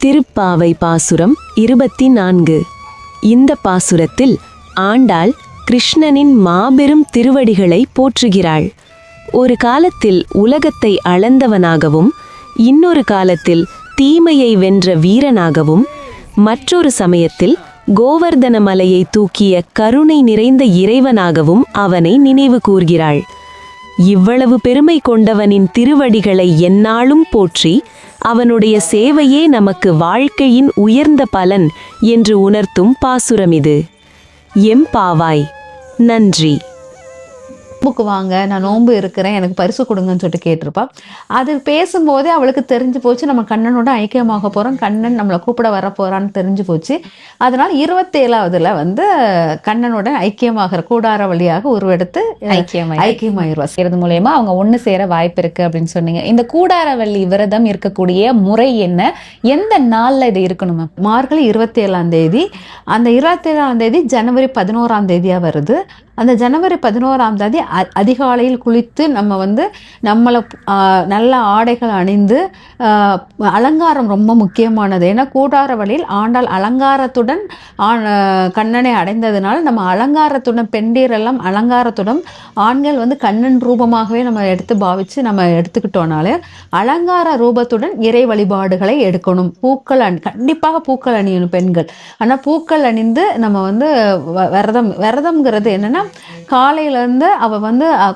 திருப்பாவை பாசுரம் 24. இந்த பாசுரத்தில் ஆண்டாள் கிருஷ்ணனின் மாபெரும் திருவடிகளை போற்றுகிறாள். ஒரு காலத்தில் உலகத்தை அளந்தவனாகவும், இன்னொரு காலத்தில் தீமையை வென்ற வீரனாகவும், மற்றொரு சமயத்தில் கோவர்தன மலையை தூக்கிய கருணை நிறைந்த இறைவனாகவும் அவனை நினைவு கூர்கிறாள். இவ்வளவு பெருமை கொண்டவனின் திருவடிகளை எந்நாளும் போற்றி, அவனுடைய சேவையே நமக்கு வாழ்க்கையின் உயர்ந்த பலன் என்று உணர்த்தும் பாசுரமிது. எம்பாவாய். நன்றி. நோம்புக்கு வாங்க, நான் நோன்பு இருக்கிறேன், எனக்கு பரிசு கொடுங்கன்னு சொல்லிட்டு கேட்டிருப்பா. அது பேசும்போதே அவளுக்கு தெரிஞ்சு போச்சு, நம்ம கண்ணனோட ஐக்கியமாக போகிறோம், கண்ணன் நம்மளை கூப்பிட வர போகிறான்னு தெரிஞ்சு போச்சு. அதனால் 27வதுல கண்ணனோட ஐக்கியமாகிற கூடார வழியாக உருவெடுத்து ஐக்கியமாயிருவா. செய்யறது மூலயமா அவங்க ஒன்று சேர வாய்ப்பு இருக்கு அப்படின்னு சொன்னீங்க. இந்த கூடாரவள்ளி விரதம் இருக்கக்கூடிய முறை என்ன? எந்த நாளில் இது இருக்கணும்? மார்கழி 27ஆம் தேதி. அந்த 27ஆம் தேதி ஜனவரி 11ஆம் தேதியாக வருது. அந்த ஜனவரி 11ஆம் தேதி அதிகாலையில் குளித்து நம்ம நம்மளை நல்ல ஆடைகள் அணிந்து, அலங்காரம் ரொம்ப முக்கியமானது. ஏன்னா கூடார வழியில் ஆண்டாள் அலங்காரத்துடன் கண்ணனை அடைந்ததுனால நம்ம அலங்காரத்துடன், பெண்டீரெல்லாம் அலங்காரத்துடன், ஆண்கள் கண்ணன் ரூபமாகவே நம்ம எடுத்து பாவிச்சு நம்ம எடுத்துக்கிட்டோனாலே அலங்கார ரூபத்துடன் இறை வழிபாடுகளை எடுக்கணும். கண்டிப்பாக பூக்கள் அணியணும் பெண்கள். ஆனால் பூக்கள் அணிந்து நம்ம விரதம்ங்கிறது என்னன்னா, காலையிலேருந்து அவள்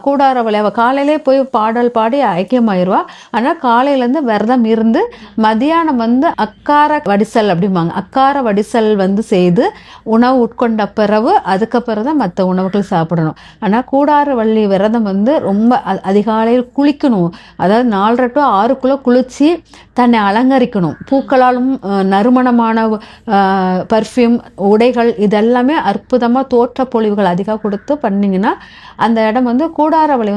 கூடார வழி, அவள் காலையிலே போய் பாடல் பாடி ஐக்கியமாயிருவா. ஆனால் காலையிலேருந்து விரதம் இருந்து மதியானம் அக்கார வடிசல் அப்படிம்பாங்க, அக்கார வடிசல் செய்து உணவு உட்கொண்ட பிறகு அதுக்கப்புறம் தான் மற்ற உணவுகள் சாப்பிடணும். ஆனால் கூடார வள்ளி விரதம் ரொம்ப அதிகாலையில் குளிக்கணும். அதாவது 4:30 to 6க்குள்ளே குளித்து தன்னை அலங்கரிக்கணும். பூக்களாலும் நறுமணமான பர்ஃப்யூம், உடைகள், இதெல்லாமே அற்புதமாக தோற்ற பொழிவுகள் அதிகம் கொடுத்து பண்ணிங்கன்னா அந்த இடம் கூடார வழி